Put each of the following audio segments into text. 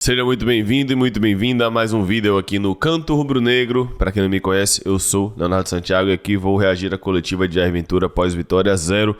Seja muito bem-vindo e muito bem-vinda a mais um vídeo aqui no Canto Rubro-Negro. Para quem não me conhece, eu sou Leonardo Santiago e aqui vou reagir à coletiva de Jair Ventura após vitória 0,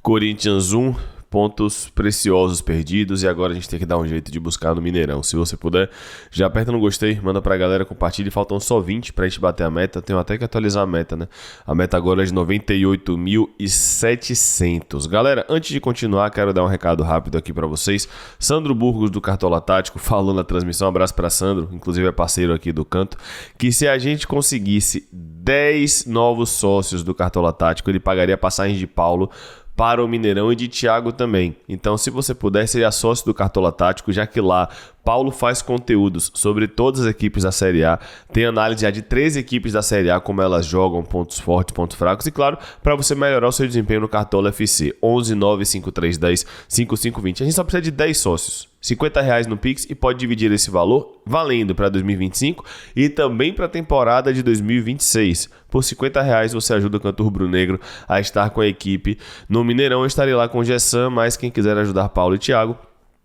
Corinthians 1, pontos preciosos perdidos e agora a gente tem que dar um jeito de buscar no Mineirão. Se você puder, já aperta no gostei, manda pra galera, compartilha. Faltam só 20 pra gente bater a meta. Tenho até que atualizar a meta, né? A meta agora é de 98.700. Galera, antes de continuar, quero dar um recado rápido aqui pra vocês. Sandro Burgos do Cartola Tático falou na transmissão, um abraço pra Sandro, inclusive é parceiro aqui do Canto, que se a gente conseguisse 10 novos sócios do Cartola Tático, ele pagaria passagem de Paulo para o Mineirão e de Thiago também. Então, se você puder, seja sócio do Cartola Tático, já que lá Paulo faz conteúdos sobre todas as equipes da Série A, tem análise já de 13 equipes da Série A, como elas jogam, pontos fortes, pontos fracos, e claro, para você melhorar o seu desempenho no Cartola FC, 11 9 5310 5520. A gente só precisa de 10 sócios, R$50 no Pix, e pode dividir esse valor valendo para 2025 e também para a temporada de 2026. Por R$50 você ajuda o Canto Rubro-Negro a estar com a equipe no Mineirão. Eu estarei lá com o Gessan, mas quem quiser ajudar Paulo e Thiago,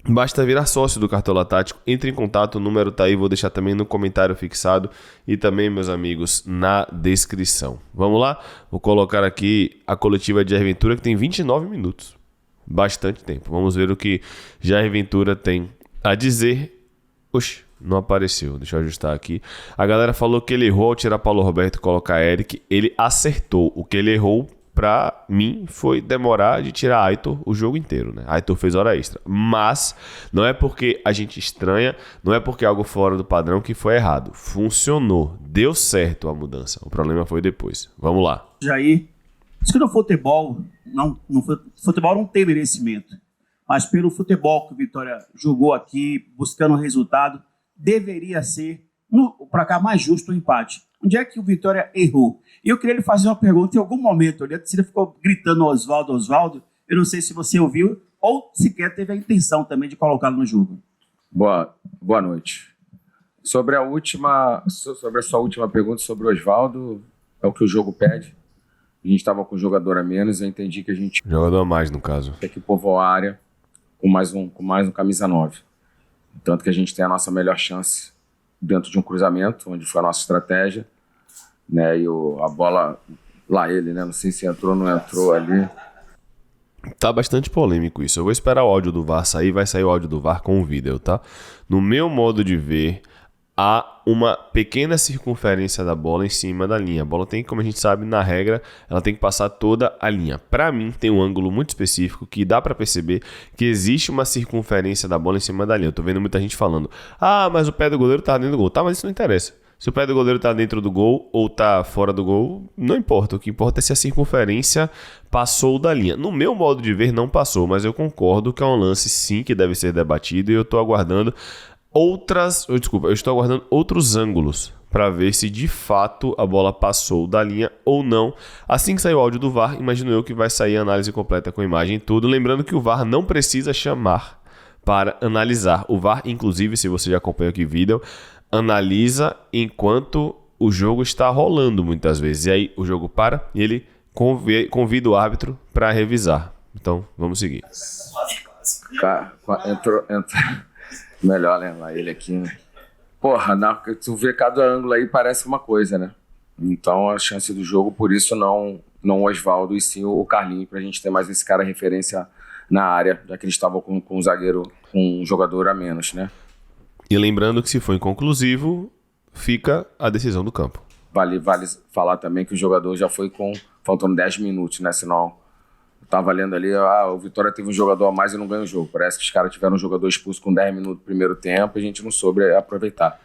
basta virar sócio do Cartola Tático. Entre em contato, o número tá aí, vou deixar também no comentário fixado e também, meus amigos, na descrição. Vamos lá? Vou colocar aqui a coletiva de Jair Ventura, que tem 29 minutos. Bastante tempo. Vamos ver o que Jair Ventura tem a dizer. Oxi, não apareceu. Deixa eu ajustar aqui. A galera falou que ele errou ao tirar Paulo Roberto e colocar Eric. Ele acertou. O que ele errou, pra mim, foi demorar de tirar Aitor o jogo inteiro, né? Aitor fez hora extra. Mas não é porque a gente estranha, não é porque é algo fora do padrão que foi errado. Funcionou. Deu certo a mudança. O problema foi depois. Vamos lá. Jair, isso que no futebol, futebol não tem merecimento. Mas pelo futebol que o Vitória jogou aqui, buscando um resultado, deveria ser, para cá, mais justo o empate. Onde é que o Vitória errou? E eu queria lhe fazer uma pergunta. Em algum momento, a torcida ficou gritando Oswaldo, Oswaldo. Eu não sei se você ouviu ou sequer teve a intenção também de colocá-lo no jogo. Boa noite. Sobre a sua última pergunta sobre o Oswaldo, é o que o jogo pede. A gente estava com um jogador a menos, eu entendi que a gente... Jogador a mais, no caso. Tem que povoar a área com mais um camisa 9. Tanto que a gente tem a nossa melhor chance dentro de um cruzamento, onde foi a nossa estratégia, né? E a bola, lá ele, né? Não sei se entrou ou não entrou ali. Tá bastante polêmico isso. Eu vou esperar o áudio do VAR sair, vai sair o áudio do VAR com o vídeo, tá? No meu modo de ver, há uma pequena circunferência da bola em cima da linha. A bola tem, como a gente sabe, na regra, ela tem que passar toda a linha. Para mim, tem um ângulo muito específico que dá para perceber que existe uma circunferência da bola em cima da linha. Eu tô vendo muita gente falando: ah, mas o pé do goleiro tá dentro do gol. Tá, mas isso não interessa. Se o pé do goleiro tá dentro do gol ou tá fora do gol, não importa. O que importa é se a circunferência passou da linha. No meu modo de ver, não passou, mas eu concordo que é um lance sim que deve ser debatido e eu tô aguardando eu estou aguardando outros ângulos para ver se de fato a bola passou da linha ou não. Assim que sair o áudio do VAR, imagino eu que vai sair a análise completa com imagem e tudo. Lembrando que o VAR não precisa chamar para analisar. O VAR, inclusive, se você já acompanhou aqui o vídeo, analisa enquanto o jogo está rolando muitas vezes. E aí o jogo para e ele convida o árbitro para revisar. Então, vamos seguir. Entrou. Melhor, né? Ele aqui, né? Porra, tu vê cada ângulo aí, parece uma coisa, né? Então a chance do jogo, por isso não o Oswaldo e sim o Carlinhos, pra gente ter mais esse cara referência na área, já que eles estavam com um zagueiro, com um jogador a menos, né? E lembrando que se for inconclusivo, fica a decisão do campo. Vale falar também que o jogador já foi faltando 10 minutos, né? Senão... Tava lendo ali, o Vitória teve um jogador a mais e não ganhou o jogo. Parece que os caras tiveram um jogador expulso com 10 minutos no primeiro tempo e a gente não soube aproveitar.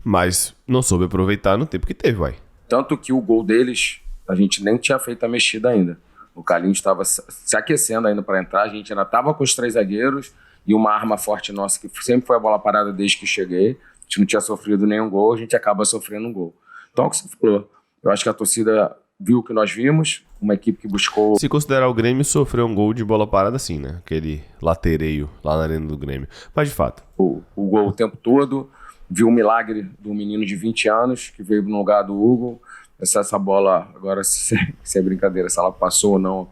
Mas não soube aproveitar no tempo que teve, vai. Tanto que o gol deles, a gente nem tinha feito a mexida ainda. O Carlinhos estava se aquecendo ainda para entrar, a gente ainda estava com os 3 zagueiros e uma arma forte nossa, que sempre foi a bola parada desde que cheguei. A gente não tinha sofrido nenhum gol, a gente acaba sofrendo um gol. Então, é o que você falou, eu acho que a torcida viu o que nós vimos, uma equipe que buscou... Se considerar o Grêmio, sofreu um gol de bola parada sim, né? Aquele latereio lá na arena do Grêmio. Mas de fato. O gol o tempo todo, viu o milagre do menino de 20 anos, que veio no lugar do Hugo. Essa bola, agora se é brincadeira, se ela passou ou não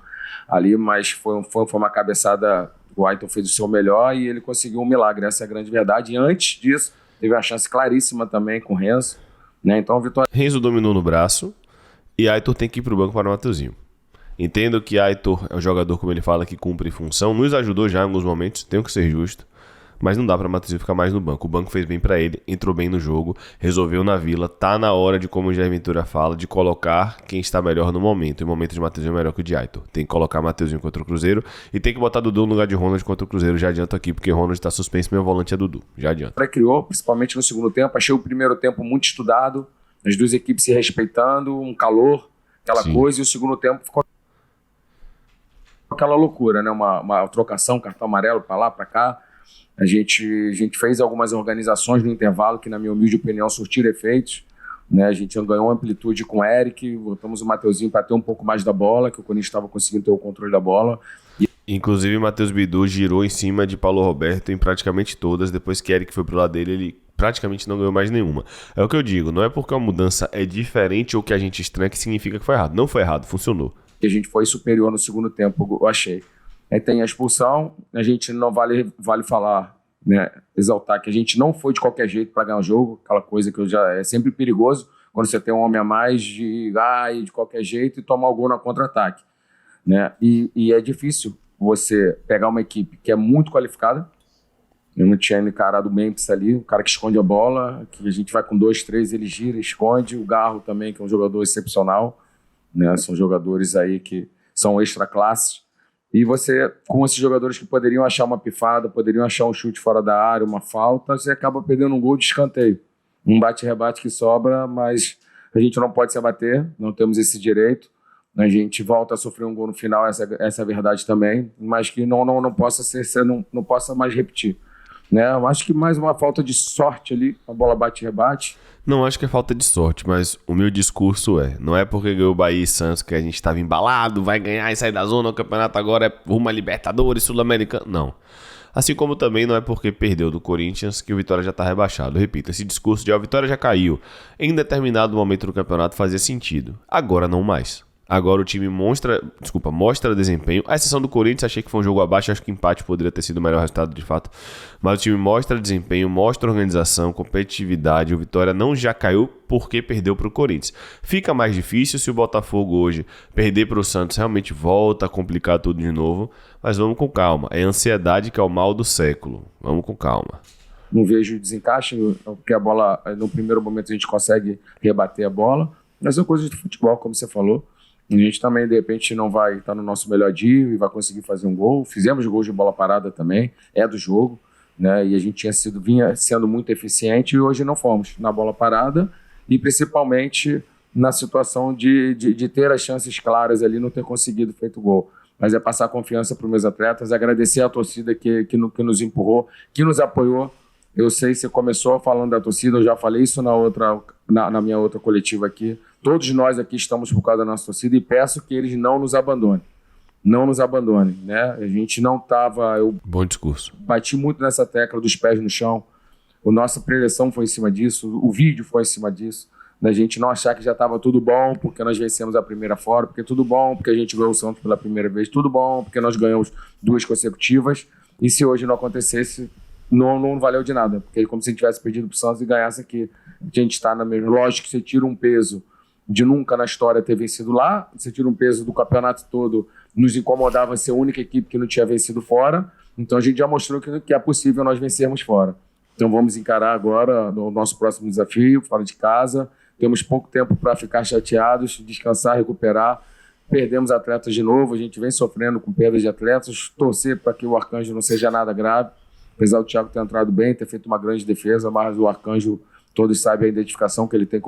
ali, mas foi uma cabeçada O Aiton fez o seu melhor e ele conseguiu um milagre, essa é a grande verdade. E antes disso, teve uma chance claríssima também com o Renzo, né? Então, a vitória... Renzo dominou no braço e Aitor tem que ir pro banco para o Mateuzinho. Entendo que Aitor é um jogador, como ele fala, que cumpre função, nos ajudou já em alguns momentos, tenho que ser justo, mas não dá pra Mateuzinho ficar mais no banco. O banco fez bem pra ele, entrou bem no jogo, resolveu na Vila, tá na hora de, como o Jair Ventura fala, de colocar quem está melhor no momento. E o momento de Mateuzinho é melhor que o de Aitor. Tem que colocar Mateuzinho contra o Cruzeiro e tem que botar Dudu no lugar de Ronald contra o Cruzeiro. Já adianto aqui, porque Ronald tá suspenso, meu volante é Dudu. Já adianto. Criou, principalmente no segundo tempo, achei o primeiro tempo muito estudado, as duas equipes se respeitando, um calor, aquela Sim. coisa, e o segundo tempo ficou aquela loucura, né? Uma trocação, cartão amarelo pra lá, pra cá. A gente fez algumas organizações no intervalo que, na minha humilde opinião, surtiram efeitos, né? A gente ganhou amplitude com o Eric, botamos o Mateuzinho para ter um pouco mais da bola, que o Corinthians estava conseguindo ter o controle da bola. Inclusive, Matheus Bidu girou em cima de Paulo Roberto em praticamente todas. Depois que Eric foi pro lado dele, ele praticamente não ganhou mais nenhuma. É o que eu digo, não é porque a mudança é diferente ou que a gente estranha que significa que foi errado. Não foi errado, funcionou. A gente foi superior no segundo tempo, eu achei. Aí tem a expulsão, a gente não vale falar, né, exaltar que a gente não foi de qualquer jeito para ganhar o jogo, aquela coisa que é sempre perigoso quando você tem um homem a mais de qualquer jeito e tomar o gol no contra-ataque, né? E é difícil você pegar uma equipe que é muito qualificada. Eu não tinha encarado o Memphis ali, o cara que esconde a bola, que a gente vai com 2, 3, ele gira, esconde. O Garro também, que é um jogador excepcional, né? São jogadores aí que são extra classes. E você, com esses jogadores que poderiam achar uma pifada, poderiam achar um chute fora da área, uma falta, você acaba perdendo um gol de escanteio. Um bate-rebate que sobra, mas a gente não pode se abater, não temos esse direito. A gente volta a sofrer um gol no final, essa é a verdade também, mas que não possa não possa mais repetir. Né? Eu acho que mais uma falta de sorte ali, a bola bate-rebate. Não acho que é falta de sorte, mas o meu discurso não é porque ganhou o Bahia e Santos que a gente estava embalado, vai ganhar e sair da zona, o campeonato agora é rumo a Libertadores, Sul-Americano, não. Assim como também não é porque perdeu do Corinthians que o Vitória já está rebaixado. Repito, esse discurso de o Vitória já caiu em determinado momento do campeonato fazia sentido, agora não mais. Agora o time mostra desempenho. A exceção do Corinthians, achei que foi um jogo abaixo. Acho que empate poderia ter sido o melhor resultado de fato. Mas o time mostra desempenho, mostra organização, competitividade. O Vitória não já caiu porque perdeu para o Corinthians. Fica mais difícil se o Botafogo hoje perder para o Santos. Realmente volta a complicar tudo de novo. Mas vamos com calma. É a ansiedade que é o mal do século. Vamos com calma. Não vejo desencaixe, porque a bola, no primeiro momento a gente consegue rebater a bola. Mas são coisas de futebol, como você falou. A gente também, de repente, não vai estar no nosso melhor dia e vai conseguir fazer um gol. Fizemos gols de bola parada também, é do jogo, né? E a gente vinha sendo muito eficiente e hoje não fomos na bola parada e principalmente na situação de ter as chances claras ali, não ter conseguido feito gol. Mas é passar confiança para os meus atletas, agradecer a torcida que nos empurrou, que nos apoiou. Eu sei, você começou falando da torcida, eu já falei isso na minha outra coletiva aqui. Todos nós aqui estamos por causa da nossa torcida e peço que eles não nos abandonem. Não nos abandonem, né? A gente não estava... Bom discurso. Bati muito nessa tecla dos pés no chão. A nossa preleção foi em cima disso, o vídeo foi em cima disso. Da gente não achar que já estava tudo bom porque nós vencemos a primeira fora, porque tudo bom porque a gente ganhou o Santos pela primeira vez, tudo bom porque nós ganhamos 2 consecutivas. E se hoje não acontecesse... Não valeu de nada, porque é como se a gente tivesse perdido para o Santos e ganhasse aqui. A gente está na mesma. Lógico que você tira um peso de nunca na história ter vencido lá, você tira um peso do campeonato todo, nos incomodava ser a única equipe que não tinha vencido fora, então a gente já mostrou que é possível nós vencermos fora. Então vamos encarar agora o nosso próximo desafio, fora de casa, temos pouco tempo para ficar chateados, descansar, recuperar, perdemos atletas de novo, a gente vem sofrendo com perdas de atletas, torcer para que o Arcanjo não seja nada grave, apesar do Thiago ter entrado bem, ter feito uma grande defesa, mas o Arcanjo, todos sabem a identificação que ele tem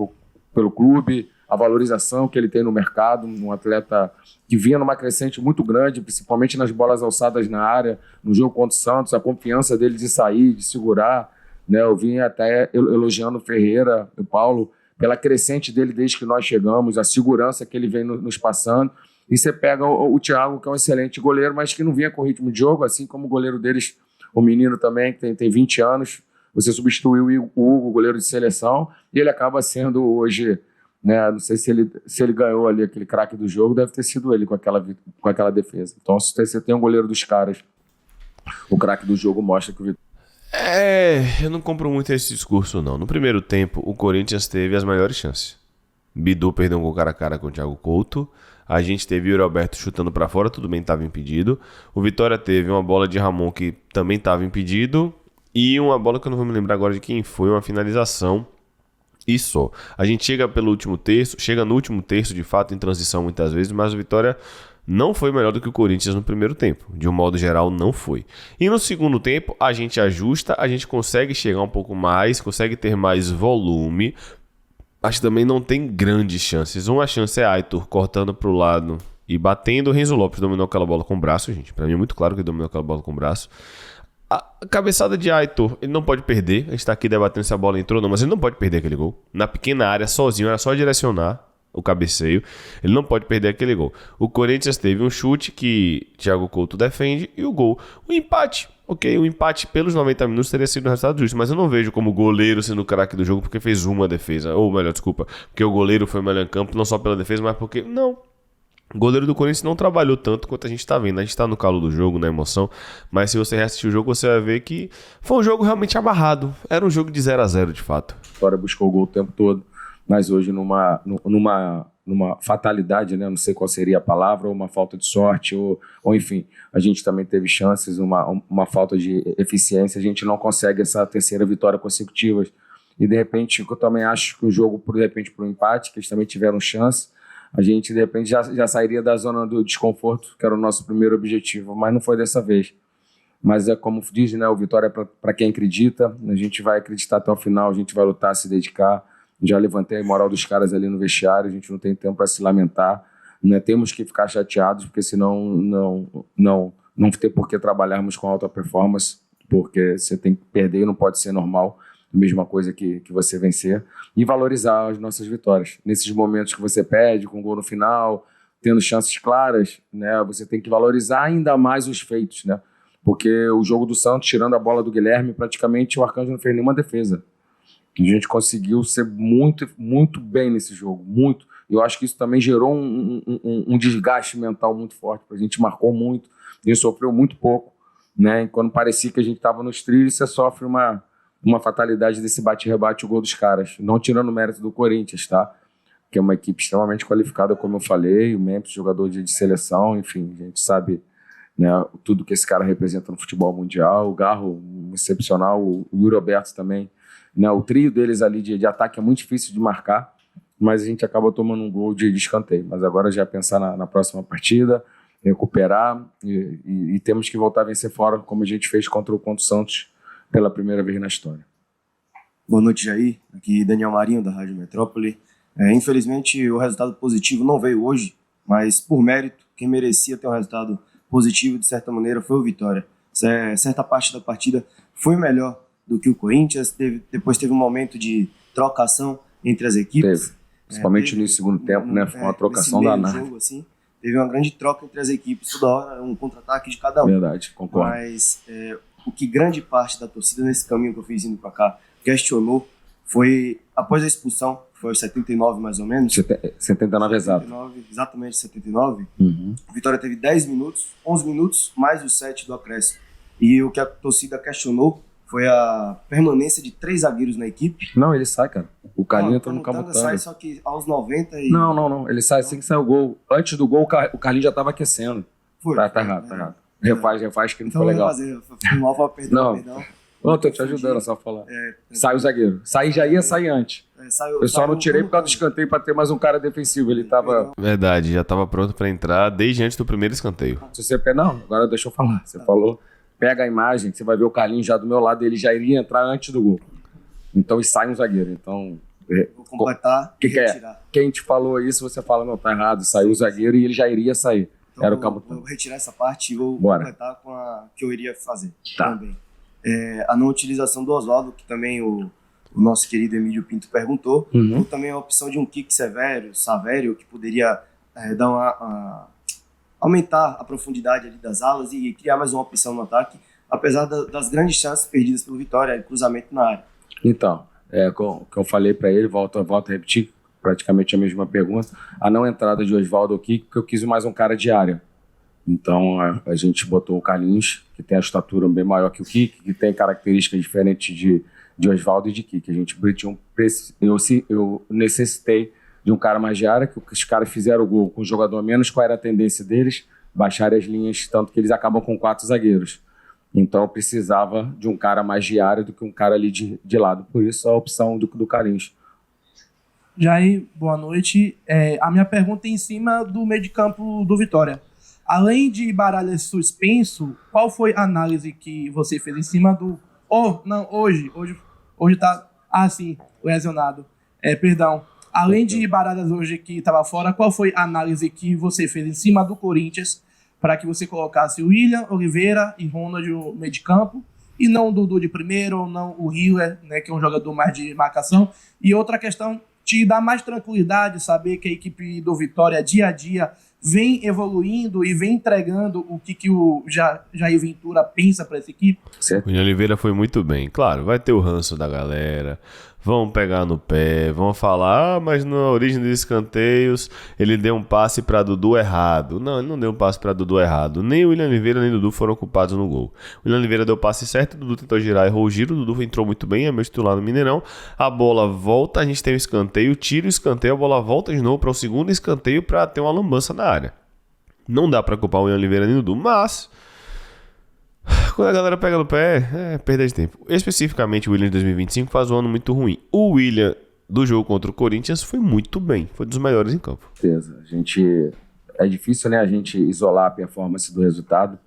pelo clube, a valorização que ele tem no mercado, um atleta que vinha numa crescente muito grande, principalmente nas bolas alçadas na área, no jogo contra o Santos, a confiança dele de sair, de segurar, né? Eu vim até elogiando o Ferreira, o Paulo, pela crescente dele desde que nós chegamos, a segurança que ele vem nos passando, e você pega o Thiago, que é um excelente goleiro, mas que não vinha com ritmo de jogo, assim como o goleiro deles, o menino também, que tem 20 anos, você substituiu o Hugo, goleiro de seleção, e ele acaba sendo hoje, né, não sei se ele ganhou ali aquele craque do jogo, deve ter sido ele com aquela defesa. Então, se você tem um goleiro dos caras o craque do jogo mostra que o Vitória... Eu não compro muito esse discurso, não. No primeiro tempo, o Corinthians teve as melhores chances. Bidu perdeu um gol cara a cara com o Thiago Couto. A gente teve o Yuri Alberto chutando pra fora, tudo bem, estava impedido. O Vitória teve uma bola de Ramon que também estava impedido. E uma bola que eu não vou me lembrar agora de quem foi, uma finalização. E só. A gente chega no último terço, de fato, em transição muitas vezes, mas o Vitória não foi melhor do que o Corinthians no primeiro tempo. De um modo geral, não foi. E no segundo tempo, a gente ajusta, a gente consegue chegar um pouco mais, consegue ter mais volume, mas também não tem grandes chances. Uma chance é Aitor cortando pro lado e batendo. O Renzo Lopes dominou aquela bola com o braço, gente. Pra mim é muito claro que ele dominou aquela bola com o braço. A cabeçada de Aitor, ele não pode perder. A gente tá aqui debatendo se a bola entrou ou não, mas ele não pode perder aquele gol. Na pequena área, sozinho, era só direcionar o cabeceio. Ele não pode perder aquele gol. O Corinthians teve um chute que Thiago Couto defende e o gol. O empate, ok, o empate pelos 90 minutos teria sido um resultado justo, mas eu não vejo como goleiro sendo o craque do jogo porque fez uma defesa. Ou melhor, desculpa, porque o goleiro foi o melhor em campo, não só pela defesa, mas porque... Não. O goleiro do Corinthians não trabalhou tanto quanto a gente tá vendo. A gente tá no calo do jogo, na emoção. Mas se você reassistir o jogo, você vai ver que foi um jogo realmente amarrado. Era um jogo de 0-0, de fato. A Vitória buscou o gol o tempo todo, mas hoje numa fatalidade, né? Não sei qual seria a palavra, ou uma falta de sorte, ou enfim, a gente também teve chances, uma falta de eficiência. A gente não consegue essa terceira vitória consecutiva. E de repente, eu também acho que o jogo, de repente, para o empate, que eles também tiveram chance, a gente, de repente, já sairia da zona do desconforto, que era o nosso primeiro objetivo, mas não foi dessa vez. Mas é como diz, né, o Vitória é para quem acredita, a gente vai acreditar até o final, a gente vai lutar, se dedicar. Já levantei a moral dos caras ali no vestiário, a gente não tem tempo para se lamentar, né? Temos que ficar chateados, porque senão não tem por que trabalharmos com alta performance, porque você tem que perder e não pode ser normal. Mesma coisa que você vencer, e valorizar as nossas vitórias. Nesses momentos que você perde, com gol no final, tendo chances claras, né, você tem que valorizar ainda mais os feitos, né? Porque o jogo do Santos, tirando a bola do Guilherme, praticamente o Arcanjo não fez nenhuma defesa. A gente conseguiu ser muito, muito bem nesse jogo, muito. Eu acho que isso também gerou um desgaste mental muito forte, a gente marcou muito, a gente sofreu muito pouco, né? E quando parecia que a gente estava nos trilhos, você sofre uma fatalidade desse bate-rebate o gol dos caras, não tirando o mérito do Corinthians, tá? Que é uma equipe extremamente qualificada, como eu falei, o Memphis, jogador de seleção, enfim, a gente sabe, né, tudo que esse cara representa no futebol mundial, o Garro, excepcional, o Yuri Alberto também, né, o trio deles ali de ataque é muito difícil de marcar, mas a gente acaba tomando um gol de escanteio, mas agora já pensar na próxima partida, recuperar e temos que voltar a vencer fora, como a gente fez contra o Santos, pela primeira vez na história. Boa noite, Jair. Aqui Daniel Marinho, da Rádio Metrópole. Infelizmente, o resultado positivo não veio hoje, mas por mérito, quem merecia ter um resultado positivo, de certa maneira, foi o Vitória. Certa parte da partida foi melhor do que o Corinthians, depois teve um momento de trocação entre as equipes. Teve. Principalmente no segundo tempo, né? Foi uma trocação danada. Jogo, assim, teve uma grande troca entre as equipes, toda hora um contra-ataque de cada um. Verdade, concordo. Mas o que grande parte da torcida nesse caminho que eu fiz indo para cá questionou foi, após a expulsão, foi aos 79 mais ou menos. 79 exato. Exatamente 79. O Vitória teve 10 minutos, 11 minutos, mais os 7 do acréscimo. E o que a torcida questionou foi a permanência de 3 zagueiros na equipe. Não, ele sai, cara. O Carlinhos entrou no Camutanga. Sai só que aos 90 e... Não. Ele sai assim que sai o gol. Antes do gol, o Carlinhos já estava aquecendo. Tá errado. Refaz que não foi legal. Foi mal para perdão. Não, tô te ajudando só a falar. Sai o zagueiro. Já ia sair antes. Eu só não tirei por causa do escanteio para ter mais um cara defensivo. Ele tava... Verdade, já tava pronto para entrar desde antes do primeiro escanteio. Se você... Não, agora deixa eu falar. Você falou, pega a imagem, você vai ver o Carlinhos já do meu lado, ele já iria entrar antes do gol. Então, e sai um zagueiro. Então... Vou completar e retirar. Quem te falou isso, você fala, não, tá errado. Saiu o zagueiro e ele já iria sair. Então, era o Camutanga. Vou retirar essa parte e vou completar com a que eu iria fazer também. A não utilização do Oswaldo, que também o nosso querido Emílio Pinto perguntou, ou também a opção de um kick Savério, que poderia aumentar a profundidade ali das alas e criar mais uma opção no ataque, apesar das grandes chances perdidas pelo Vitória, cruzamento na área. Então, como eu falei para ele, volto a repetir, praticamente a mesma pergunta, a não entrada de Oswaldo aqui, porque eu quis mais um cara de área, Então a gente botou o Carlinhos, que tem a estatura bem maior que o Kiki, que tem características diferentes de Oswaldo e de Kiki. Eu necessitei de um cara mais de área, que os caras fizeram o gol com o jogador a menos. Qual era a tendência deles? Baixarem as linhas, tanto que eles acabam com 4 zagueiros. Então eu precisava de um cara mais de área do que um cara ali de lado. Por isso a opção do Carlinhos. Jair, boa noite. A minha pergunta é em cima do meio de campo do Vitória. Além de Baralhas suspenso, qual foi a análise que você fez em cima do... Hoje tá... sim, lesionado. Perdão. Além de Baralhas hoje que estava fora, qual foi a análise que você fez em cima do Corinthians para que você colocasse o William, Oliveira e Ronald no meio de campo, e não o Dudu de primeiro, ou não o Hiller, né, que é um jogador mais de marcação? E outra questão, te dá mais tranquilidade saber que a equipe do Vitória, dia a dia, vem evoluindo e vem entregando o que o Jair Ventura pensa para essa equipe? O William Oliveira foi muito bem. Claro, vai ter o ranço da galera, vão pegar no pé, vão falar, mas na origem dos escanteios ele deu um passe para Dudu errado. Não, ele não deu um passe para Dudu errado. Nem o William Oliveira nem o Dudu foram culpados no gol. O William Oliveira deu o passe certo, o Dudu tentou girar, errou o giro, o Dudu entrou muito bem, é meu titular no Mineirão. A bola volta, a gente tem o escanteio, tira o escanteio, a bola volta de novo para o segundo escanteio para ter uma lambança na área. Não dá para culpar o William Oliveira nem o Dudu, mas quando a galera pega no pé, é perda de tempo. Especificamente o William de 2025 faz um ano muito ruim. O William do jogo contra o Corinthians foi muito bem, foi dos melhores em campo. Certeza. É difícil, né, a gente isolar a performance do resultado,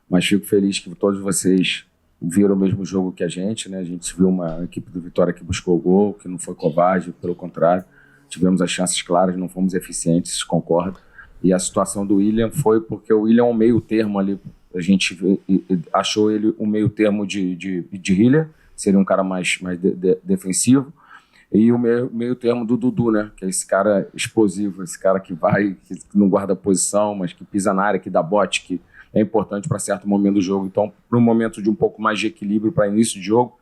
mas fico feliz que todos vocês viram o mesmo jogo que a gente, né? A gente viu uma equipe do Vitória que buscou o gol, que não foi covarde, pelo contrário, tivemos as chances claras, não fomos eficientes, concordo. E a situação do William foi porque o William é um meio termo ali. A gente achou ele um meio termo de Hiller, seria um cara mais defensivo, e o meio termo do Dudu, né? Que é esse cara explosivo, esse cara que vai, que não guarda posição, mas que pisa na área, que dá bote, que é importante para certo momento do jogo. Então, para um momento de um pouco mais de equilíbrio para início de jogo,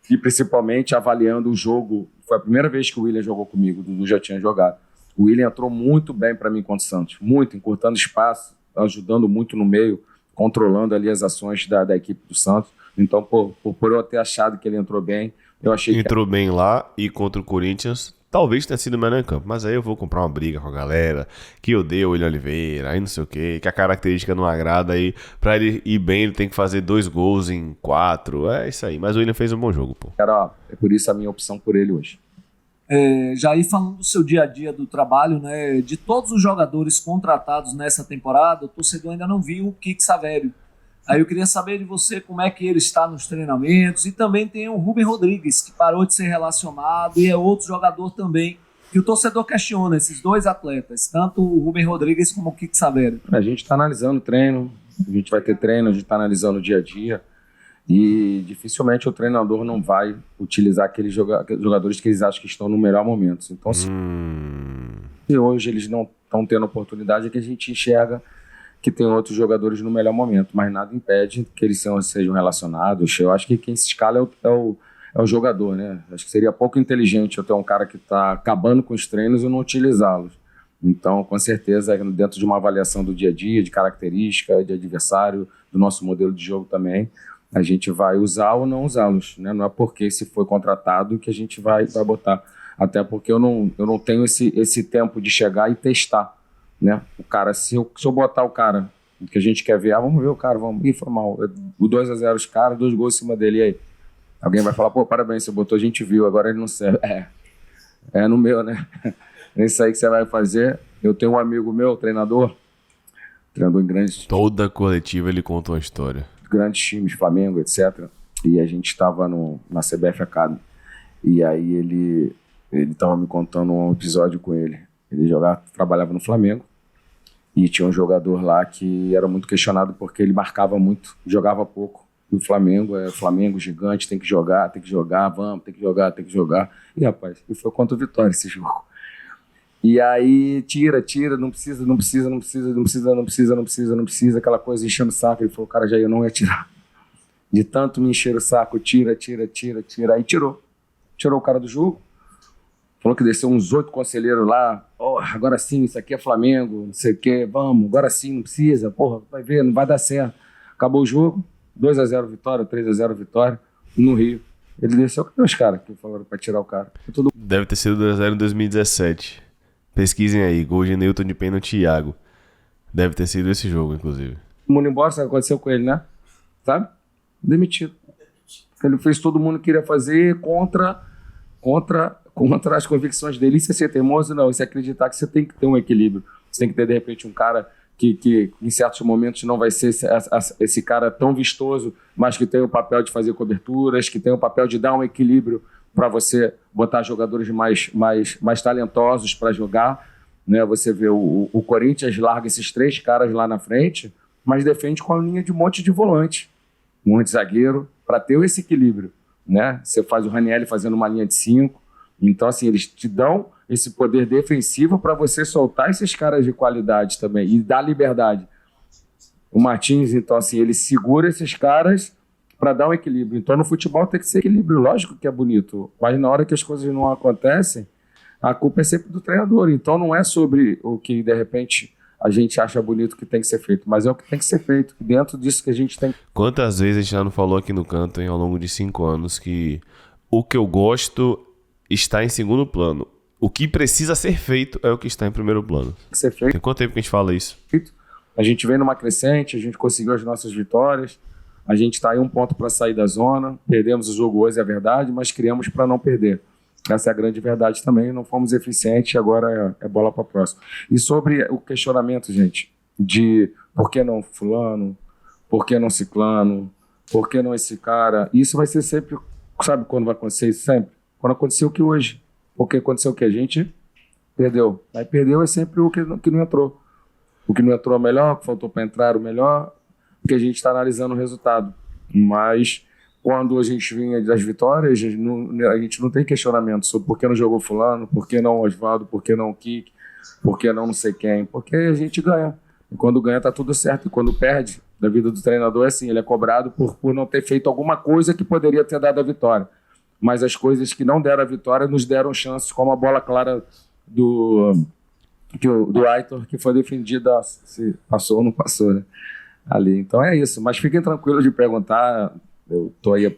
e principalmente avaliando o jogo, foi a primeira vez que o William jogou comigo, o Dudu já tinha jogado. O William entrou muito bem para mim contra o Santos, muito, encurtando espaço, ajudando muito no meio, controlando ali as ações da equipe do Santos. Então, por eu ter achado que ele entrou bem, eu achei que... Entrou bem lá e contra o Corinthians, talvez tenha sido o melhor em campo. Mas aí eu vou comprar uma briga com a galera, que odeia o William Oliveira, aí não sei o quê, que a característica não agrada, aí pra ele ir bem ele tem que fazer 2 gols em 4. É isso aí, mas o William fez um bom jogo, pô. É por isso a minha opção por ele hoje. Jair, falando do seu dia a dia do trabalho, né, de todos os jogadores contratados nessa temporada, o torcedor ainda não viu o Kiki Savério. Aí eu queria saber de você como é que ele está nos treinamentos, e também tem o Rubem Rodrigues, que parou de ser relacionado, e é outro jogador também que o torcedor questiona, esses 2 atletas, tanto o Rubem Rodrigues como o Kiki Savério. A gente está analisando o treino, a gente vai ter treino, a gente está analisando o dia a dia, e dificilmente o treinador não vai utilizar aqueles jogadores que eles acham que estão no melhor momento. Então, se hoje eles não estão tendo oportunidade, é que a gente enxerga que tem outros jogadores no melhor momento, mas nada impede que eles sejam relacionados. Eu acho que quem se escala é o jogador, né? Acho que seria pouco inteligente eu ter um cara que está acabando com os treinos e não utilizá-los. Então, com certeza, dentro de uma avaliação do dia a dia, de característica, de adversário, do nosso modelo de jogo também, a gente vai usar ou não usá-los, né? Não é porque se foi contratado que a gente vai botar. Até porque eu não tenho esse tempo de chegar e testar, né? O cara, se eu botar o cara que a gente quer ver, vamos ver o cara, foi mal. O 2-0 os caras, 2 gols em cima dele, e aí? Alguém vai falar, pô, parabéns, você botou, a gente viu, agora ele não serve. É no meu, né? É isso aí que você vai fazer. Eu tenho um amigo meu, treinador em grandes... Toda coletiva ele conta uma história. Grandes times, Flamengo, etc. E a gente estava na CBF Academy. E aí ele estava me contando um episódio com ele. Ele trabalhava no Flamengo e tinha um jogador lá que era muito questionado porque ele marcava muito, jogava pouco. E o Flamengo Flamengo gigante, tem que jogar, vamos, tem que jogar. E rapaz, e foi contra o Vitória esse jogo. E aí tira, não precisa, aquela coisa enchendo o saco. Ele falou, cara, já eu não ia tirar. De tanto me encher o saco, tira. Aí tirou o cara do jogo. falou que desceu uns 8 conselheiros lá, agora sim, isso aqui é Flamengo, não sei o quê, vamos, agora sim, não precisa, porra, vai ver, não vai dar certo. Acabou o jogo, 2-0 vitória, 3-0 vitória, no Rio. Ele desceu com os caras que falaram pra tirar o cara. Deve ter sido 2-0 em 2017. Pesquisem aí, gol de Newton de pênalti Thiago. Deve ter sido esse jogo, inclusive. O mundo embora, sabe o que aconteceu com ele, né? Sabe? Demitido. Ele fez todo mundo queria fazer contra as convicções dele. Isso é ser teimoso? Não. Isso é acreditar que você tem que ter um equilíbrio. Você tem que ter, de repente, um cara que em certos momentos não vai ser esse cara tão vistoso, mas que tem o papel de fazer coberturas, que tem o papel de dar um equilíbrio para você botar jogadores mais talentosos para jogar. Né? Você vê o Corinthians larga esses 3 caras lá na frente, mas defende com a linha de um monte de volante, um monte de zagueiro, para ter esse equilíbrio. Né? Você faz o Ranieri fazendo uma linha de 5. Então, assim, eles te dão esse poder defensivo para você soltar esses caras de qualidade também e dar liberdade. O Martins, então, assim, ele segura esses caras para dar um equilíbrio. Então, no futebol tem que ser equilíbrio. Lógico que é bonito, mas na hora que as coisas não acontecem, a culpa é sempre do treinador. Então, não é sobre o que, de repente, a gente acha bonito que tem que ser feito, mas é o que tem que ser feito. Dentro disso que a gente tem. Quantas vezes a gente já não falou aqui no Canto, ao longo de 5 anos, que o que eu gosto está em segundo plano. O que precisa ser feito é o que está em primeiro plano. Tem que ser feito. Tem quanto tempo que a gente fala isso? A gente vem numa crescente, a gente conseguiu as nossas vitórias, a gente está aí 1 ponto para sair da zona, perdemos o jogo hoje, é verdade, mas criamos para não perder. Essa é a grande verdade também, não fomos eficientes, agora é bola para a próxima. E sobre o questionamento, gente, de por que não fulano, por que não ciclano, por que não esse cara, isso vai ser sempre, sabe quando vai acontecer isso? Sempre. Quando aconteceu o que hoje. Porque aconteceu o que? A gente perdeu. Aí perdeu é sempre o que não entrou. O que não entrou é o melhor, o que faltou para entrar o melhor, porque a gente está analisando o resultado. Mas quando a gente vinha das vitórias, a gente não tem questionamento sobre por que não jogou fulano, por que não Osvaldo, por que não Kik, por que não sei quem. Porque a gente ganha. E quando ganha tá tudo certo. E quando perde, da vida do treinador é assim, ele é cobrado por não ter feito alguma coisa que poderia ter dado a vitória. Mas as coisas que não deram a vitória nos deram chances, como a bola clara do Aitor, que foi defendida, se passou ou não passou, né? Ali. Então é isso. Mas fiquem tranquilos de perguntar. Eu estou aí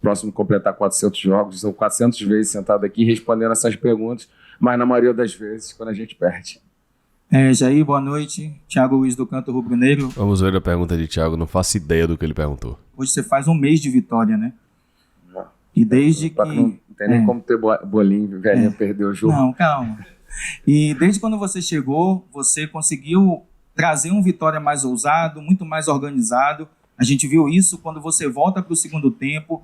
próximo de completar 400 jogos, são 400 vezes sentado aqui respondendo essas perguntas, mas na maioria das vezes quando a gente perde. Jair, boa noite. Thiago Luiz do Canto Rubro Negro. Vamos ver a pergunta de Thiago, não faço ideia do que ele perguntou. Hoje você faz 1 mês de vitória, né? E desde que... Não tem nem como ter bolinho, velhinho, perdeu o jogo. Não, calma. E desde quando você chegou, você conseguiu trazer um Vitória mais ousado, muito mais organizado. A gente viu isso quando você volta para o segundo tempo.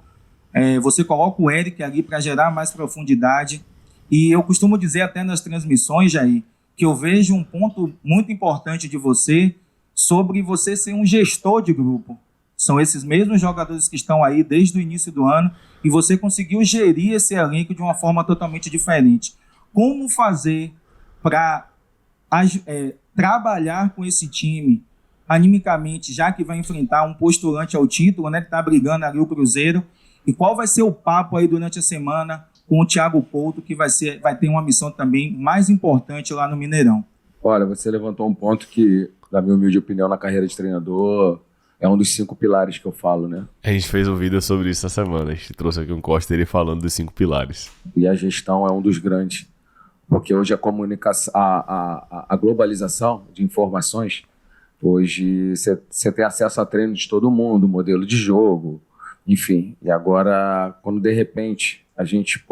Você coloca o Eric ali para gerar mais profundidade. E eu costumo dizer até nas transmissões, Jair, que eu vejo um ponto muito importante de você sobre você ser um gestor de grupo. São esses mesmos jogadores que estão aí desde o início do ano e você conseguiu gerir esse elenco de uma forma totalmente diferente. Como fazer para trabalhar com esse time animicamente, já que vai enfrentar um postulante ao título, né, que está brigando ali o Cruzeiro? E qual vai ser o papo aí durante a semana com o Thiago Couto, que vai ter uma missão também mais importante lá no Mineirão? Olha, você levantou um ponto que, na minha humilde opinião, na carreira de treinador, é um dos 5 pilares que eu falo, né? A gente fez um vídeo sobre isso essa semana. A gente trouxe aqui um corte dele falando dos 5 pilares. E a gestão é um dos grandes. Porque hoje a comunicação, a globalização de informações, hoje você tem acesso a treino de todo mundo, modelo de jogo, enfim. E agora, quando de repente a gente,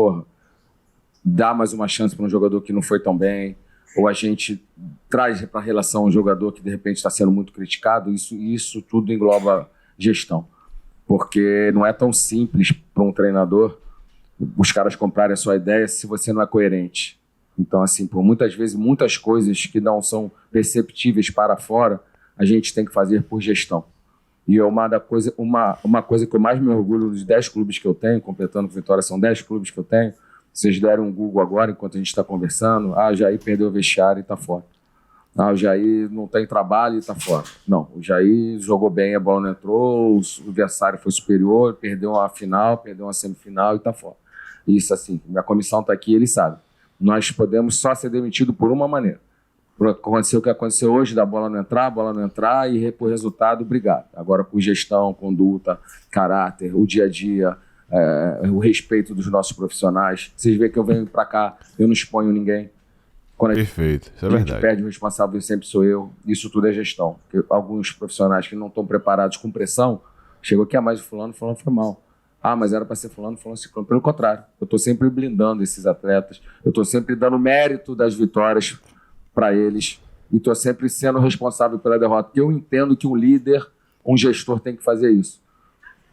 dá mais uma chance para um jogador que não foi tão bem, ou a gente traz para a relação um jogador que de repente está sendo muito criticado, isso tudo engloba gestão. Porque não é tão simples para um treinador os caras comprarem a sua ideia se você não é coerente. Então, assim, por muitas vezes, muitas coisas que não são perceptíveis para fora, a gente tem que fazer por gestão. E uma coisa que eu mais me orgulho dos 10 clubes que eu tenho, completando Vitória, são 10 clubes que eu tenho. Vocês deram um Google agora, enquanto a gente está conversando. O Jair perdeu o vestiário e está fora. O Jair não tem trabalho e está fora. Não, o Jair jogou bem, a bola não entrou, o adversário foi superior, perdeu uma final, perdeu uma semifinal e está fora. Isso assim, minha comissão está aqui, eles sabem. Nós podemos só ser demitido por uma maneira. Aconteceu o que aconteceu hoje, da bola não entrar e por resultado, obrigado. Agora por gestão, conduta, caráter, o dia a dia, o respeito dos nossos profissionais. Vocês veem que eu venho para cá, eu não exponho ninguém. Quando Perfeito, isso é a gente verdade. perde o responsável, sempre sou eu. Isso tudo é gestão. Porque alguns profissionais que não estão preparados com pressão, chegou aqui, mais fulano foi mal. Mas era para ser fulano, ciclano. Pelo contrário, eu estou sempre blindando esses atletas, eu estou sempre dando mérito das vitórias para eles e estou sempre sendo responsável pela derrota. Porque eu entendo que um líder, um gestor tem que fazer isso.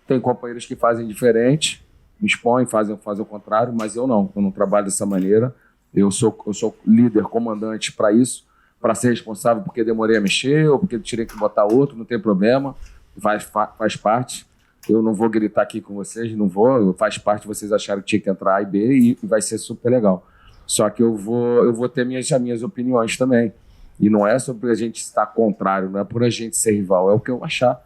Tem companheiros que fazem diferente, me expõem, fazem o contrário, mas eu não trabalho dessa maneira. Eu sou líder, comandante para isso, para ser responsável porque demorei a mexer ou porque tirei que botar outro, não tem problema, faz parte. Eu não vou gritar aqui com vocês, não vou, faz parte, vocês acharam que tinha que entrar A e B e vai ser super legal. Só que eu vou ter minhas opiniões também. E não é sobre a gente estar contrário, não é por a gente ser rival, é o que eu achar.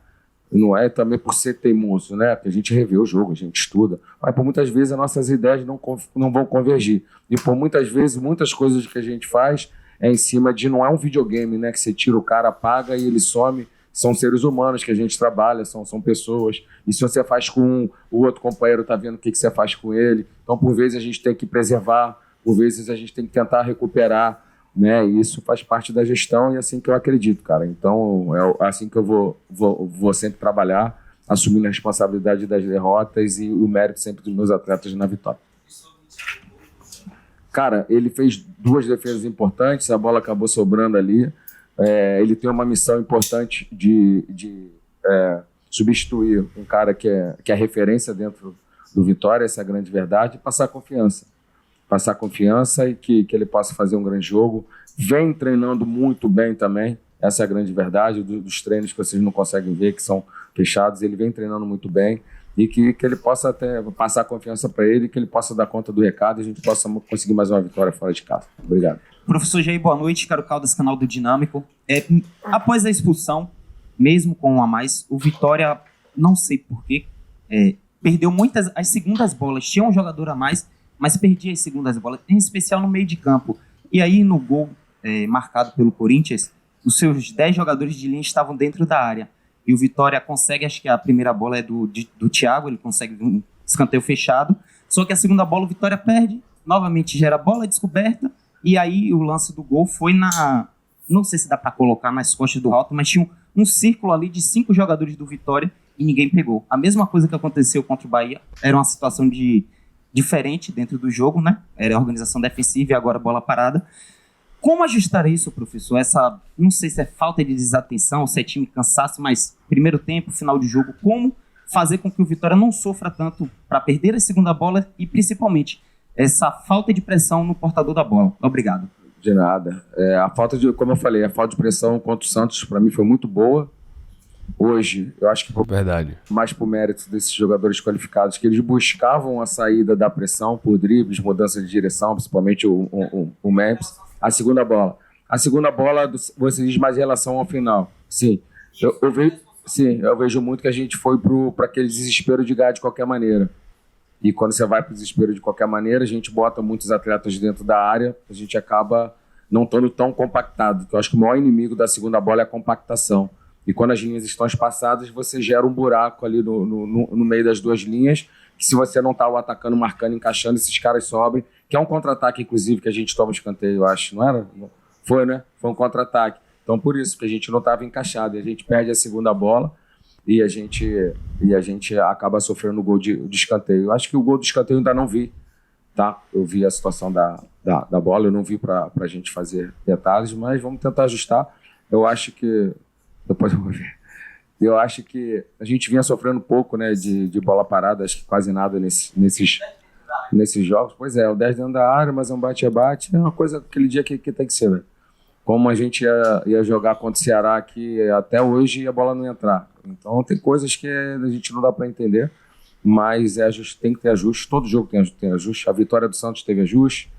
Não é também por ser teimoso, né? Porque a gente revê o jogo, a gente estuda. Mas por muitas vezes as nossas ideias não vão convergir. E por muitas vezes, muitas coisas que a gente faz é em cima de, não é um videogame, né? Que você tira o cara, apaga e ele some. São seres humanos que a gente trabalha, são pessoas. E se você faz com um, o outro companheiro tá vendo o que você faz com ele. Então, por vezes, a gente tem que preservar, por vezes a gente tem que tentar recuperar, né? E isso faz parte da gestão e é assim que eu acredito, cara. Então, é assim que eu vou sempre trabalhar, assumindo a responsabilidade das derrotas e o mérito sempre dos meus atletas na vitória. Cara, ele fez 2 defesas importantes, a bola acabou sobrando ali. Ele tem uma missão importante de substituir um cara que é referência dentro do Vitória, essa é a grande verdade, e passar confiança e que ele possa fazer um grande jogo. Vem treinando muito bem também, essa é a grande verdade, dos treinos que vocês não conseguem ver, que são fechados, ele vem treinando muito bem e que ele possa até passar confiança para ele, que ele possa dar conta do recado e a gente possa conseguir mais uma vitória fora de casa. Obrigado. Professor Jair, boa noite. Caro Caldas, canal do Dinâmico. Após a expulsão, mesmo com um a mais, o Vitória, não sei porquê, perdeu muitas as segundas bolas. Tinha um jogador a mais, mas perdia as segundas bolas, em especial no meio de campo. E aí, no gol marcado pelo Corinthians, os seus 10 jogadores de linha estavam dentro da área. E o Vitória consegue, acho que a primeira bola é do Thiago, ele consegue um escanteio fechado. Só que a segunda bola o Vitória perde, novamente gera bola descoberta. E aí o lance do gol foi não sei se dá para colocar nas costas do Halton, mas tinha um círculo ali de 5 jogadores do Vitória e ninguém pegou. A mesma coisa que aconteceu contra o Bahia, era uma situação diferente dentro do jogo, né? Era a organização defensiva e agora bola parada. Como ajustar isso, professor? Não sei se é falta de desatenção, se é time cansaço, mas primeiro tempo, final de jogo, como fazer com que o Vitória não sofra tanto para perder a segunda bola e principalmente essa falta de pressão no portador da bola? Obrigado. De nada. Como eu falei, a falta de pressão contra o Santos para mim foi muito boa. Hoje, eu acho que Verdade. mais por mérito desses jogadores qualificados, que eles buscavam a saída da pressão por dribles, mudança de direção, principalmente o Memphis. A segunda bola, você diz mais em relação ao final. Sim, eu vejo muito que a gente foi para aquele desespero de ganhar de qualquer maneira. E quando você vai para o desespero de qualquer maneira, a gente bota muitos atletas dentro da área, a gente acaba não estando tão compactado. Porque eu acho que o maior inimigo da segunda bola é a compactação. E quando as linhas estão espaçadas, você gera um buraco ali no meio das 2 linhas, que se você não está o atacando, marcando, encaixando, esses caras sobem, que é um contra-ataque, inclusive, que a gente toma escanteio, eu acho, não era? Foi, né? Foi um contra-ataque. Então, por isso, que a gente não estava encaixado, e a gente perde a segunda bola, e a gente acaba sofrendo o gol de escanteio. Eu acho que o gol do escanteio eu ainda não vi, tá? Eu vi a situação da bola, eu não vi para a gente fazer detalhes, mas vamos tentar ajustar. Eu acho que... Depois eu vou ver. Eu acho que a gente vinha sofrendo pouco, né, de bola parada, acho que quase nada nesses jogos. Pois é, o 10 dentro da área, mas é um bate-bate, é uma coisa aquele dia que tem que ser, velho. Como a gente ia jogar contra o Ceará aqui até hoje e a bola não ia entrar. Então tem coisas que a gente não dá para entender, mas tem que ter ajuste. Todo jogo tem ajuste. A vitória do Santos teve ajuste,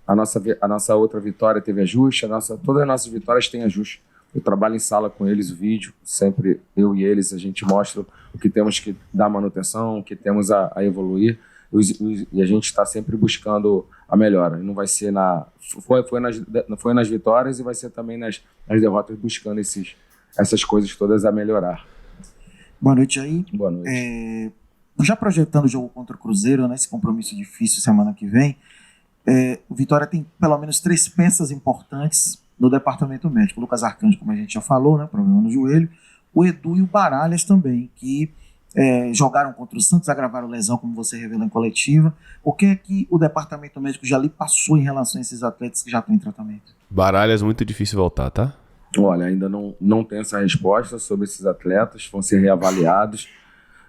a nossa outra vitória teve ajuste, todas as nossas vitórias têm ajuste. Eu trabalho em sala com eles, o vídeo, sempre eu e eles, a gente mostra o que temos que dar manutenção, o que temos a evoluir. e a gente está sempre buscando a melhora. Não vai ser foi nas vitórias e vai ser também nas derrotas, buscando essas coisas todas a melhorar. Boa noite aí. Boa noite. Já projetando o jogo contra o Cruzeiro, né, esse compromisso difícil semana que vem, o Vitória tem pelo menos 3 peças importantes no departamento médico. O Lucas Arcanjo, como a gente já falou, né, problema no joelho. O Edu e o Baralhas também, que jogaram contra o Santos, agravaram lesão, como você revelou em coletiva. O que é que o departamento médico já lhe passou em relação a esses atletas que já estão em tratamento? Baralhas, muito difícil voltar, tá? Olha, ainda não tenho essa resposta sobre esses atletas, vão ser reavaliados,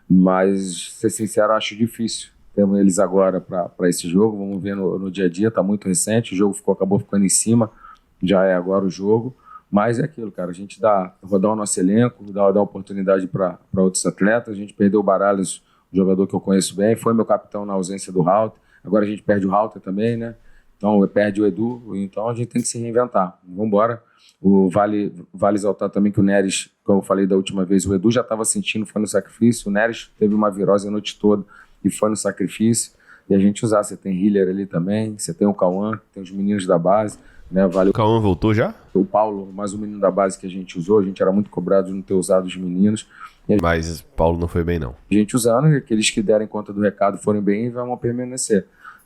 mas, ser sincero, acho difícil. Temos eles agora para esse jogo, vamos ver no dia a dia, está muito recente, o jogo acabou ficando em cima, já é agora o jogo, mas é aquilo, cara, a gente rodar o nosso elenco, dar oportunidade para outros atletas. A gente perdeu o Baralhas, um jogador que eu conheço bem, foi meu capitão na ausência do Halter, agora a gente perde o Halter também, né? Então perde o Edu, então a gente tem que se reinventar. Vamos embora. Vale exaltar também que o Neres, como eu falei da última vez, o Edu já estava sentindo, foi no sacrifício, o Neres teve uma virose a noite toda e foi no sacrifício, e a gente usar, você tem Hiller ali também, você tem o Cauã, tem os meninos da base, né? O Cauã voltou já? O Paulo, mais um menino da base que a gente usou, a gente era muito cobrado de não ter usado os meninos. Mas Paulo não foi bem, não. A gente usando, e aqueles que derem conta do recado forem bem, vão permanecer.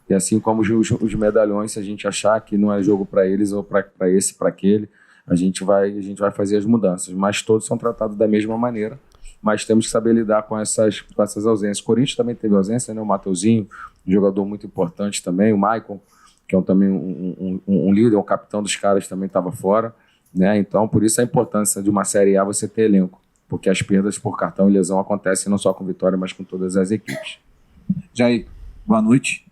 E assim como os medalhões, se a gente achar que não é jogo para eles ou para esse, para aquele, a gente vai fazer as mudanças. Mas todos são tratados da mesma maneira, mas temos que saber lidar com essas ausências. O Corinthians também teve ausência, né? O Mateuzinho, um jogador muito importante também, o Maicon, que é também um líder, um capitão dos caras, também estava fora, né? Então, por isso a importância de uma Série A você ter elenco, porque as perdas por cartão e lesão acontecem não só com Vitória, mas com todas as equipes. Jair, boa noite.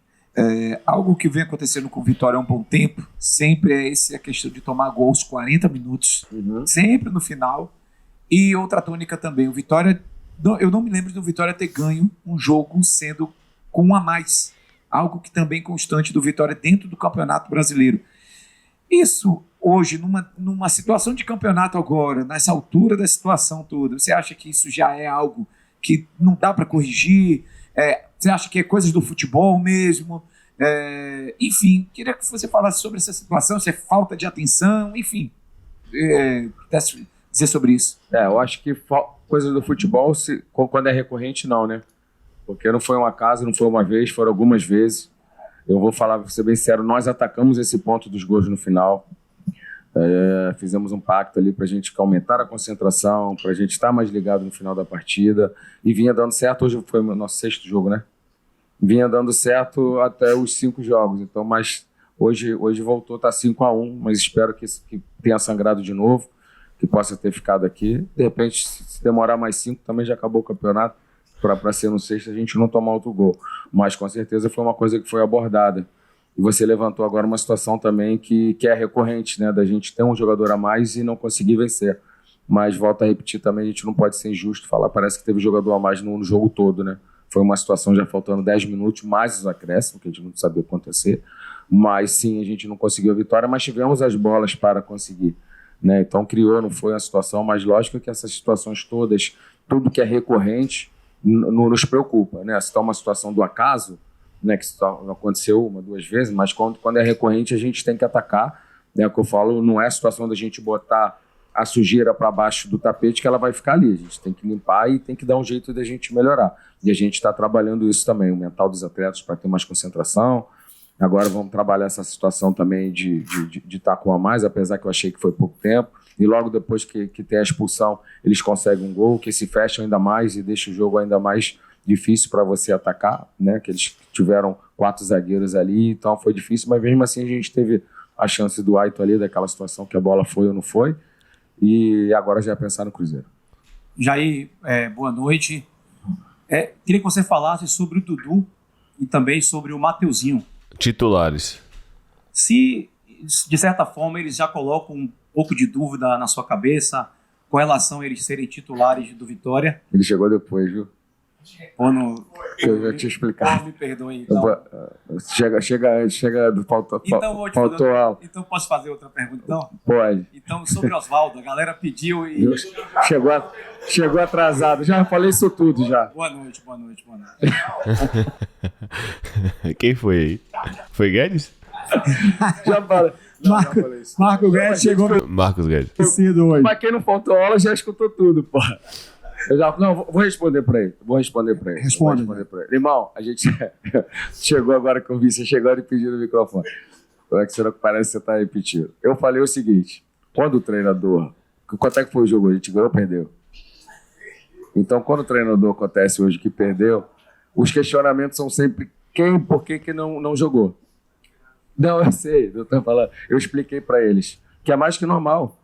Algo que vem acontecendo com o Vitória há um bom tempo, sempre a questão de tomar gol aos 40 minutos, sempre no final. E outra tônica também, o Vitória, eu não me lembro do Vitória ter ganho um jogo sendo com um a mais, algo que também é constante do Vitória dentro do Campeonato Brasileiro. Isso hoje, numa situação de campeonato agora, nessa altura da situação toda, você acha que isso já é algo que não dá para corrigir? Você acha que é coisas do futebol mesmo? Enfim, queria que você falasse sobre essa situação, se é falta de atenção, enfim, dizer sobre isso. Eu acho que coisas do futebol, quando é recorrente, não, né? Porque não foi uma casa, não foi uma vez, foram algumas vezes. Eu vou falar, vou ser bem sério, nós atacamos esse ponto dos gols no final. Fizemos um pacto ali para a gente aumentar a concentração, para a gente estar mais ligado no final da partida, e vinha dando certo. Hoje foi o nosso 6º jogo, né? Vinha dando certo até os 5 jogos, então, mas hoje voltou, tá 5-1, mas espero que tenha sangrado de novo, que possa ter ficado aqui. De repente, se demorar mais 5, também já acabou o campeonato, para ser no 6º a gente não tomar outro gol, mas com certeza foi uma coisa que foi abordada. E você levantou agora uma situação também que é recorrente, né? Da gente ter um jogador a mais e não conseguir vencer. Mas, volto a repetir também, a gente não pode ser injusto falar, parece que teve jogador a mais no jogo todo, né? Foi uma situação já faltando 10 minutos, mais os acréscimos, que a gente não sabia acontecer. Mas sim, a gente não conseguiu a vitória, mas tivemos as bolas para conseguir, né? Então criou, não foi uma situação, mas lógico que essas situações todas, tudo que é recorrente, nos preocupa, né? Se está uma situação do acaso, né, que aconteceu 1, 2 vezes, mas quando é recorrente a gente tem que atacar, né? O que eu falo, não é a situação da gente botar a sujeira para baixo do tapete que ela vai ficar ali, a gente tem que limpar e tem que dar um jeito de a gente melhorar, e a gente está trabalhando isso também, o mental dos atletas para ter mais concentração. Agora vamos trabalhar essa situação também de estar com a mais, apesar que eu achei que foi pouco tempo, e logo depois que tem a expulsão eles conseguem um gol, que se fecham ainda mais e deixa o jogo ainda mais difícil para você atacar, né? Que eles tiveram 4 zagueiros ali, então foi difícil, mas mesmo assim a gente teve a chance do Aito ali, daquela situação que a bola foi ou não foi, e agora já é pensar no Cruzeiro. Jair, boa noite. Queria que você falasse sobre o Dudu e também sobre o Mateuzinho. Titulares. Se, de certa forma, eles já colocam um pouco de dúvida na sua cabeça com relação a eles serem titulares do Vitória. Ele chegou depois, viu? Ou não. Eu já te explicar. Me perdoe, então. Chega antes, faltou algo. Então posso fazer outra pergunta, então? Pode. Então, sobre Oswaldo, a galera pediu e... Chegou atrasado. Já falei isso tudo, já. Boa noite. Quem foi aí? Foi Guedes? Já falei. Marco Guedes chegou Marcos Guedes. vencido hoje. Mas quem não faltou aula já escutou tudo, pô. Vou responder pra ele. Responde. Irmão, a gente chegou agora que eu vi, você chegou e pediu o microfone. Como é que você não parece que você tá repetindo? Eu falei o seguinte, quando o treinador... Quanto é que foi o jogo? A gente ganhou ou perdeu? Então, quando o treinador acontece hoje que perdeu, os questionamentos são sempre por que não jogou? Não, eu sei, eu tô falando. Eu expliquei pra eles que é mais que normal.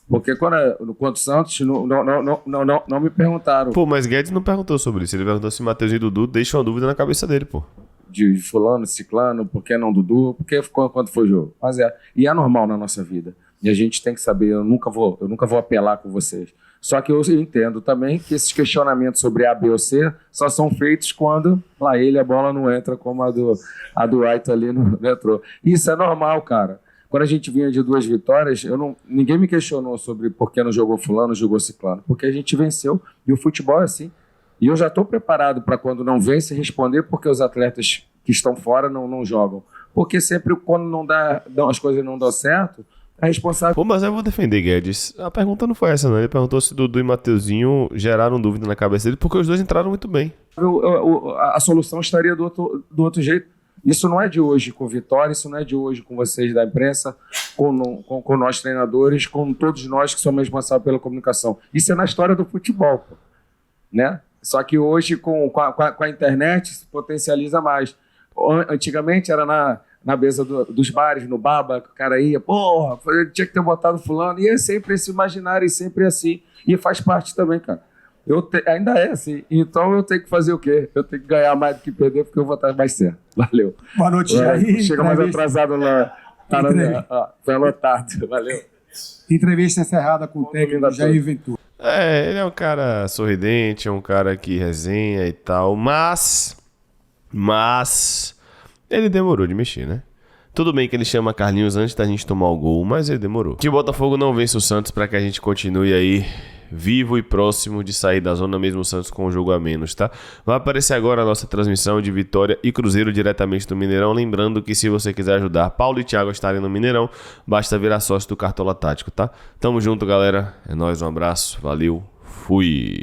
Porque no contra o Santos, não me perguntaram. Pô, mas Guedes não perguntou sobre isso. Ele perguntou se Matheus e Dudu deixam uma dúvida na cabeça dele, pô. De fulano, ciclano, por que não Dudu? Por que quando foi o jogo? Mas e é normal na nossa vida. E a gente tem que saber, eu nunca vou apelar com vocês. Só que eu entendo também que esses questionamentos sobre A, B ou C só são feitos quando lá a bola não entra como a do Aito ali no entrou. Isso é normal, cara. Quando a gente vinha de 2 vitórias, ninguém me questionou sobre por que não jogou fulano, jogou ciclano. Porque a gente venceu e o futebol é assim. E eu já estou preparado para quando não vence responder porque os atletas que estão fora não jogam. Porque sempre quando as coisas não dão certo, é responsável. Pô, mas eu vou defender Guedes. A pergunta não foi essa, não. Ele perguntou se Dudu e Mateuzinho geraram dúvida na cabeça dele porque os dois entraram muito bem. A solução estaria do outro jeito. Isso não é de hoje com Vitória, isso não é de hoje com vocês da imprensa, com nós treinadores, com todos nós que somos responsáveis pela comunicação. Isso é na história do futebol, pô, né? Só que hoje com a internet se potencializa mais. Antigamente era na mesa dos bares, no baba, o cara ia, porra, tinha que ter botado fulano, e é sempre esse imaginário, e sempre assim, e faz parte também, cara. Ainda é assim, então eu tenho que fazer o quê? Eu tenho que ganhar mais do que perder, porque eu vou estar mais certo. Valeu. Boa noite, Jair. Chega mais atrasado lá. Foi lotado. Valeu. Entrevista encerrada com o técnico Jair Ventura. Ele é um cara sorridente, é um cara que resenha e tal, mas ele demorou de mexer, né? Tudo bem que ele chama Carlinhos antes da gente tomar o gol, mas ele demorou. Que o Botafogo não vence o Santos para que a gente continue aí vivo e próximo de sair da zona, mesmo o Santos com um jogo a menos, tá? Vai aparecer agora a nossa transmissão de Vitória e Cruzeiro diretamente do Mineirão. Lembrando que se você quiser ajudar Paulo e Thiago a estarem no Mineirão, basta virar sócio do Cartola Tático, tá? Tamo junto, galera. É nóis, um abraço, valeu, fui!